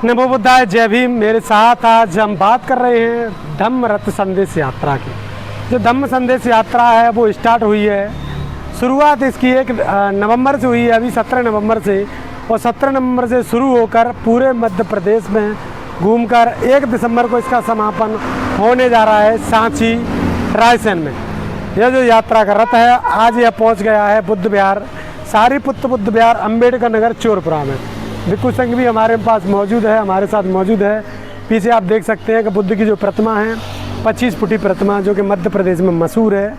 नमो बुद्धाय, जय भीम। मेरे साथ आज हम बात कर रहे हैं धम्म रथ संदेश यात्रा की। जो धम्म संदेश यात्रा है वो स्टार्ट हुई है, शुरुआत इसकी 1 नवंबर से हुई है, अभी 17 नवंबर से, और 17 नवंबर से शुरू होकर पूरे मध्य प्रदेश में घूमकर 1 दिसंबर को इसका समापन होने जा रहा है सांची रायसेन में। यह जो यात्रा का रथ है आज यह पहुंच गया है बुद्ध विहार, सारीपुत्र बुद्ध विहार, अम्बेडकर नगर, चोरपुरा में। भिक्खु संघ भी हमारे पास मौजूद है, हमारे साथ मौजूद है। पीछे आप देख सकते हैं कि बुद्ध की जो प्रतिमा है 25 फुटी प्रतिमा, जो कि मध्य प्रदेश में मशहूर है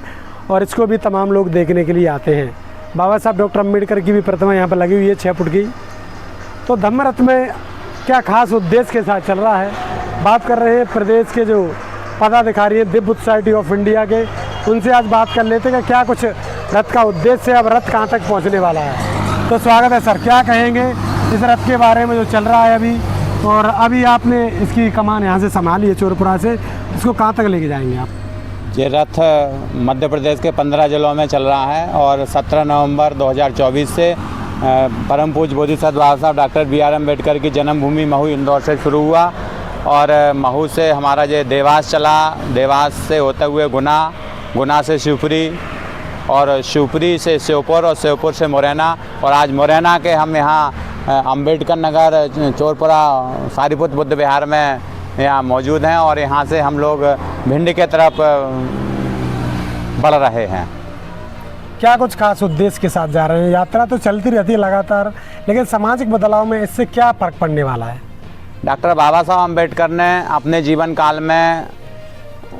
और इसको भी तमाम लोग देखने के लिए आते हैं। बाबा साहब डॉक्टर अम्बेडकर की भी प्रतिमा यहाँ पर लगी हुई है 6 फुट की। तो धम्म रथ में क्या खास उद्देश्य के साथ चल रहा है, बात कर रहे हैं प्रदेश के जो पदाधिकारी हैं दिव्य सोसाइटी ऑफ इंडिया के, उनसे आज बात कर लेते हैं कि क्या कुछ रथ का उद्देश्य है, अब रथ कहाँ तक पहुँचने वाला है। तो स्वागत है सर, क्या कहेंगे इस रथ के बारे में जो चल रहा है अभी, और अभी आपने इसकी कमान यहाँ से संभाली है चोरपुरा से, इसको कहाँ तक लेके जाएंगे आप? ये रथ मध्य प्रदेश के 15 जिलों में चल रहा है और 17 नवंबर 2024 से परम पूज्य बोधिसत्व बाबा साहब डॉक्टर BR अम्बेडकर की जन्मभूमि महू इंदौर से शुरू हुआ और महू से हमारा ये देवास चला, देवास से होते हुए गुना, गुना से शिवपुरी और शिवपुरी से श्योपुर और श्योपुर से मुरैना, और आज मुरैना के हम यहाँ अम्बेडकर नगर चोरपुरा सारीपुत्र बुद्ध विहार में यहाँ मौजूद हैं और यहाँ से हम लोग भिंड के तरफ बढ़ रहे हैं। क्या कुछ खास उद्देश्य के साथ जा रहे हैं? यात्रा तो चलती रहती है लगातार, लेकिन सामाजिक बदलाव में इससे क्या फर्क पड़ने वाला है? डॉक्टर बाबा साहब अम्बेडकर ने अपने जीवन काल में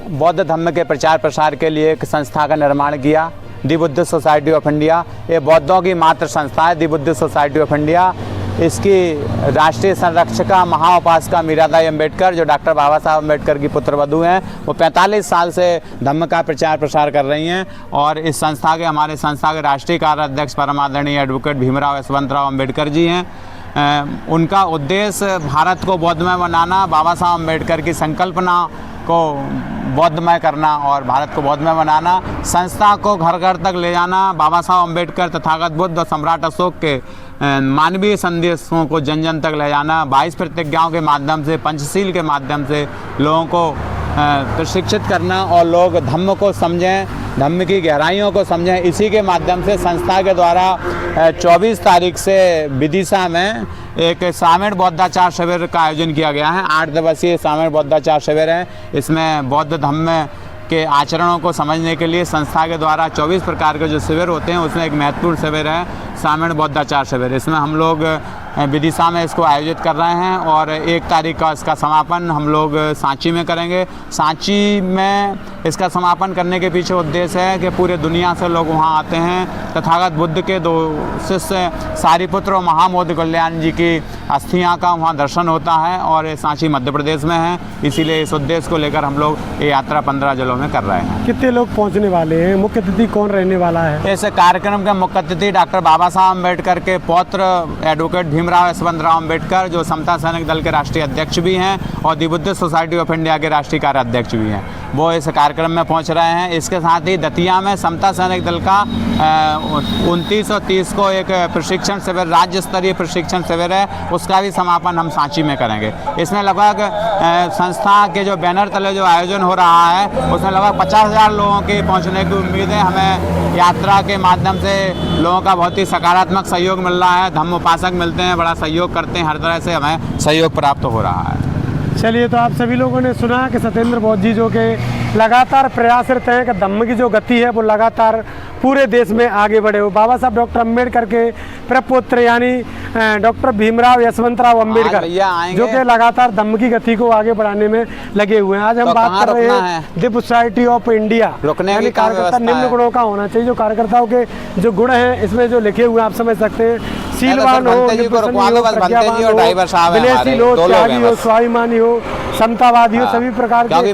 बौद्ध धर्म के प्रचार प्रसार के लिए एक संस्था का निर्माण किया, दी बुद्ध सोसाइटी ऑफ इंडिया। ये बौद्धों की मात्र संस्था है, दी बुद्ध सोसाइटी ऑफ इंडिया। इसकी राष्ट्रीय संरक्षिका महाउपासिका मीराबाई अम्बेडकर, जो डॉक्टर बाबा साहब अम्बेडकर की पुत्रवधू हैं, वो 45 साल से धम्म का प्रचार प्रसार कर रही हैं और इस संस्था के हमारे संस्था के राष्ट्रीय कार्याध्यक्ष परमादरणीय एडवोकेट भीमराव यशवंतराव अम्बेडकर जी हैं। उनका उद्देश्य भारत को बौद्धमय बनाना, बाबा साहब अम्बेडकर की संकल्पना को बौद्धमय करना और भारत को बौद्धमय बनाना, संस्था को घर घर तक ले जाना, बाबा साहब अम्बेडकर, तथागत बुद्ध और सम्राट अशोक के मानवीय संदेशों को जन जन तक ले जाना, 22 प्रतिज्ञाओं के माध्यम से, पंचशील के माध्यम से लोगों को प्रशिक्षित करना और लोग धम्म को समझें, धम्म की गहराइयों को समझें। इसी के माध्यम से संस्था के द्वारा 24 तारीख से विदिशा में एक सामूहिक बौद्धाचार शिविर का आयोजन किया गया है। 8 दिवसीय सामूहिक बौद्धाचार शिविर है। इसमें बौद्ध धम्म के आचरणों को समझने के लिए संस्था के द्वारा 24 प्रकार के जो शिविर होते हैं उसमें एक महत्वपूर्ण शिविर है सामूहिक बौद्धाचार शिविर। इसमें हम लोग विदिशा में इसको आयोजित कर रहे हैं और 1 तारीख का इसका समापन हम लोग सांची में करेंगे। सांची में इसका समापन करने के पीछे उद्देश्य है कि पूरे दुनिया से लोग वहाँ आते हैं। तथागत बुद्ध के 2 शिष्य सारीपुत्र और महामोद कल्याण जी की अस्थियाँ का वहाँ दर्शन होता है और ये सांची मध्य प्रदेश में है। इसीलिए इस उद्देश्य को लेकर हम लोग ये यात्रा 15 जिलों में कर रहे हैं। कितने लोग पहुँचने वाले हैं? मुख्य अतिथि कौन रहने वाला है? इस कार्यक्रम के मुख्य अतिथि डॉक्टर बाबा साहब अम्बेडकर के पौत्र एडवोकेट भीमराव यशवंतराव अम्बेडकर, जो समता सैनिक दल के राष्ट्रीय अध्यक्ष भी हैं और दी बुद्ध सोसाइटी ऑफ इंडिया के राष्ट्रीय कार्याध्यक्ष भी हैं, वो इस कार्यक्रम में पहुंच रहे हैं। इसके साथ ही दतिया में समता सैनिक दल का 29 और 30 को एक प्रशिक्षण शिविर, राज्य स्तरीय प्रशिक्षण शिविर है, उसका भी समापन हम सांची में करेंगे। इसमें लगभग संस्था के जो बैनर तले जो आयोजन हो रहा है उसमें लगभग 50,000 लोगों के पहुँचने की उम्मीद है। हमें यात्रा के माध्यम से लोगों का बहुत ही सकारात्मक सहयोग मिल रहा है। धम्म उपासक मिलते हैं, बड़ा सहयोग करते हैं, हर तरह से हमें सहयोग प्राप्त हो रहा है। चलिए, तो आप सभी लोगों ने सुना कि सत्येंद्र बौद्ध जी जो के लगातार प्रयासरत हैं कि धम्म की जो गति है वो लगातार पूरे देश में आगे बढ़े हो। बाबा साहब डॉक्टर अम्बेडकर के प्रपुत्र यानी डॉक्टर भीमराव यशवंतराव अम्बेडकर जो कि लगातार धम्म की गति को आगे बढ़ाने में लगे हुए हैं। आज हम बात कर रहे हैं दिव्य सोसाइटी ऑफ इंडिया, यानी कार्यकर्ता निम्न गुणों का होना चाहिए। जो कार्यकर्ताओं के जो गुण हैं इसमें जो लिखे हुए आप समझ सकते हैं, शीलवान हो, विलेसी हो, त्यागी हो, स्वाभिमानी हो, समतावादी हो, सभी प्रकार के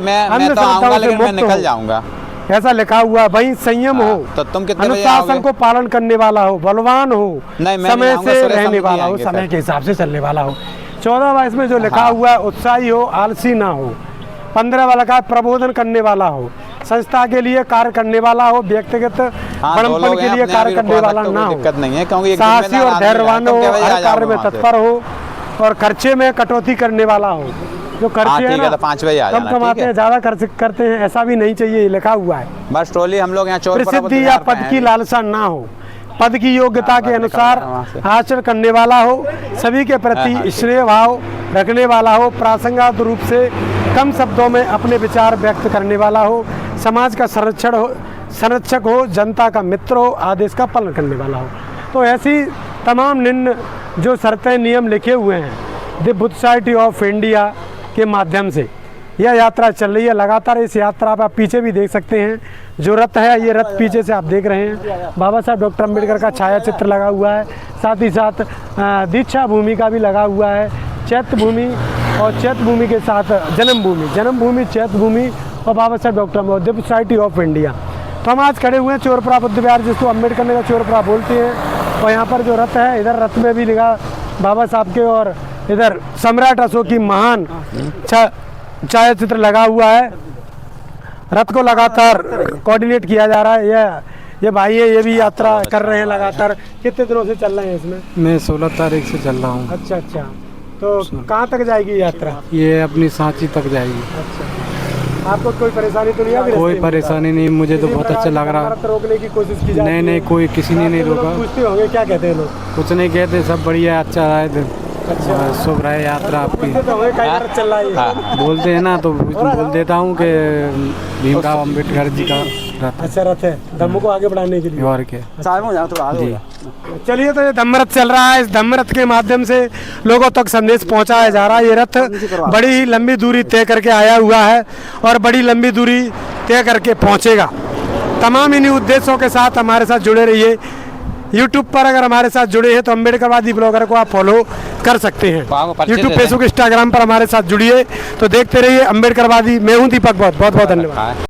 निकल जाऊंगा ऐसा लिखा हुआ। वहीं संयम हो, तो तुम कितने अनुशासन को पालन करने वाला हो, बलवान हो, समय से रहने वाला हो, समय के हिसाब से चलने वाला हो। 14 वर्ष में जो लिखा हुआ है, उत्साही हो, आलसी ना हो। 15 वाला का प्रबोधन करने वाला हो, संस्था के लिए कार्य करने वाला हो, व्यक्तिगत बड़प्पन के लिए कार्य करने वाला ना हो, साहसी और धैर्यवान हो, हर कार्य में तत्पर हो, और खर्चे में कटौती करने वाला हो। जो हाँ खर्चे हैं ठीक है, ना तो 5 बजे आ कम जाना, कमाते ठीक हैं, है। ज़्यादा खर्च करते हैं, ऐसा भी नहीं चाहिए, ये लिखा हुआ है। बस ट्रॉली हम लोग यहाँ चौर प्रसिद्धि या पद की लालसा ना हो, पद की योग्यता के अनुसार आचरण करने वाला हो, सभी के प्रति स्नेह भाव रखने वाला हो, प्रासंगिक रूप से कम शब्दों में अपने विचार व्यक्त करने वाला हो, समाज का संरक्षक हो, जनता का मित्र हो, आदेश का पालन करने वाला हो। तो ऐसी तमाम निम्न जो शर्तें नियम लिखे हुए हैं the Buddha society of India के माध्यम से यह यात्रा चल रही है। लगातार इस यात्रा पर आप पीछे भी देख सकते हैं जो रथ है, ये रथ पीछे से आप देख रहे हैं, बाबा साहब डॉक्टर अम्बेडकर का छाया चित्र लगा हुआ है, साथ ही साथ दीक्षा भूमि का भी लगा हुआ है, चैत्य भूमि और चैत्य भूमि के साथ जन्मभूमि चैत्य भूमि और बाबा साहब doctor Ambedkar Buddha society of India. तो हम आज खड़े हुए हैं चोरपुरा बुद्ध विहार, जिसको अम्बेडकर नगर चोरपुरा बोलते हैं। और यहाँ पर जो रथ है, इधर रथ में भी लिखा बाबा साहब के, और इधर सम्राट अशोक की महान छायाचित्र लगा हुआ है। रथ को लगातार कोऑर्डिनेट किया जा रहा है। ये भाई है, ये भी यात्रा कर रहे हैं लगातार। कितने दिनों से चल रहे हैं इसमें? मैं 16 तारीख से चल रहा हूँ। अच्छा अच्छा, तो कहाँ तक जाएगी यात्रा? ये अपनी सांची तक जाएगी। अच्छा, आपको कोई परेशानी तो नहीं है? कोई परेशानी नहीं, मुझे तो बहुत अच्छा लग रहा है। रोकने की कोशिश की जाती है? नहीं, कोई किसी ने नहीं रोका। पूछते होंगे क्या कहते हैं लोग? कुछ नहीं कहते, सब बढ़िया, अच्छा रहा। अच्छा, शुभ रहे यात्रा आपकी। तो हमें कई बार चल रहा है। बोलते हैं ना तो बोल देता हूँ कि भीमराव अम्बेडकर जी का रथ। अच्छा, रथ है धम्म को आगे बढ़ाने के लिए। और क्या जी। चलिए, तो ये धम्म रथ चल रहा है। इस धम्म रथ के माध्यम से लोगों तक संदेश पहुंचाया जा रहा है। ये रथ बड़ी ही लंबी दूरी तय करके आया हुआ है और बड़ी लंबी दूरी तय करके पहुंचेगा। तमाम इन्हीं उद्देश्यों के साथ हमारे साथ जुड़े रहिए। यूट्यूब पर अगर हमारे साथ जुड़े हैं तो अम्बेडकरवादी ब्लॉगर को आप फॉलो कर सकते हैं। यूट्यूब, फेसबुक, इंस्टाग्राम पर हमारे साथ जुड़िए। तो देखते रहिए अम्बेडकरवादी। मैं हूं दीपक, बहुत बहुत धन्यवाद।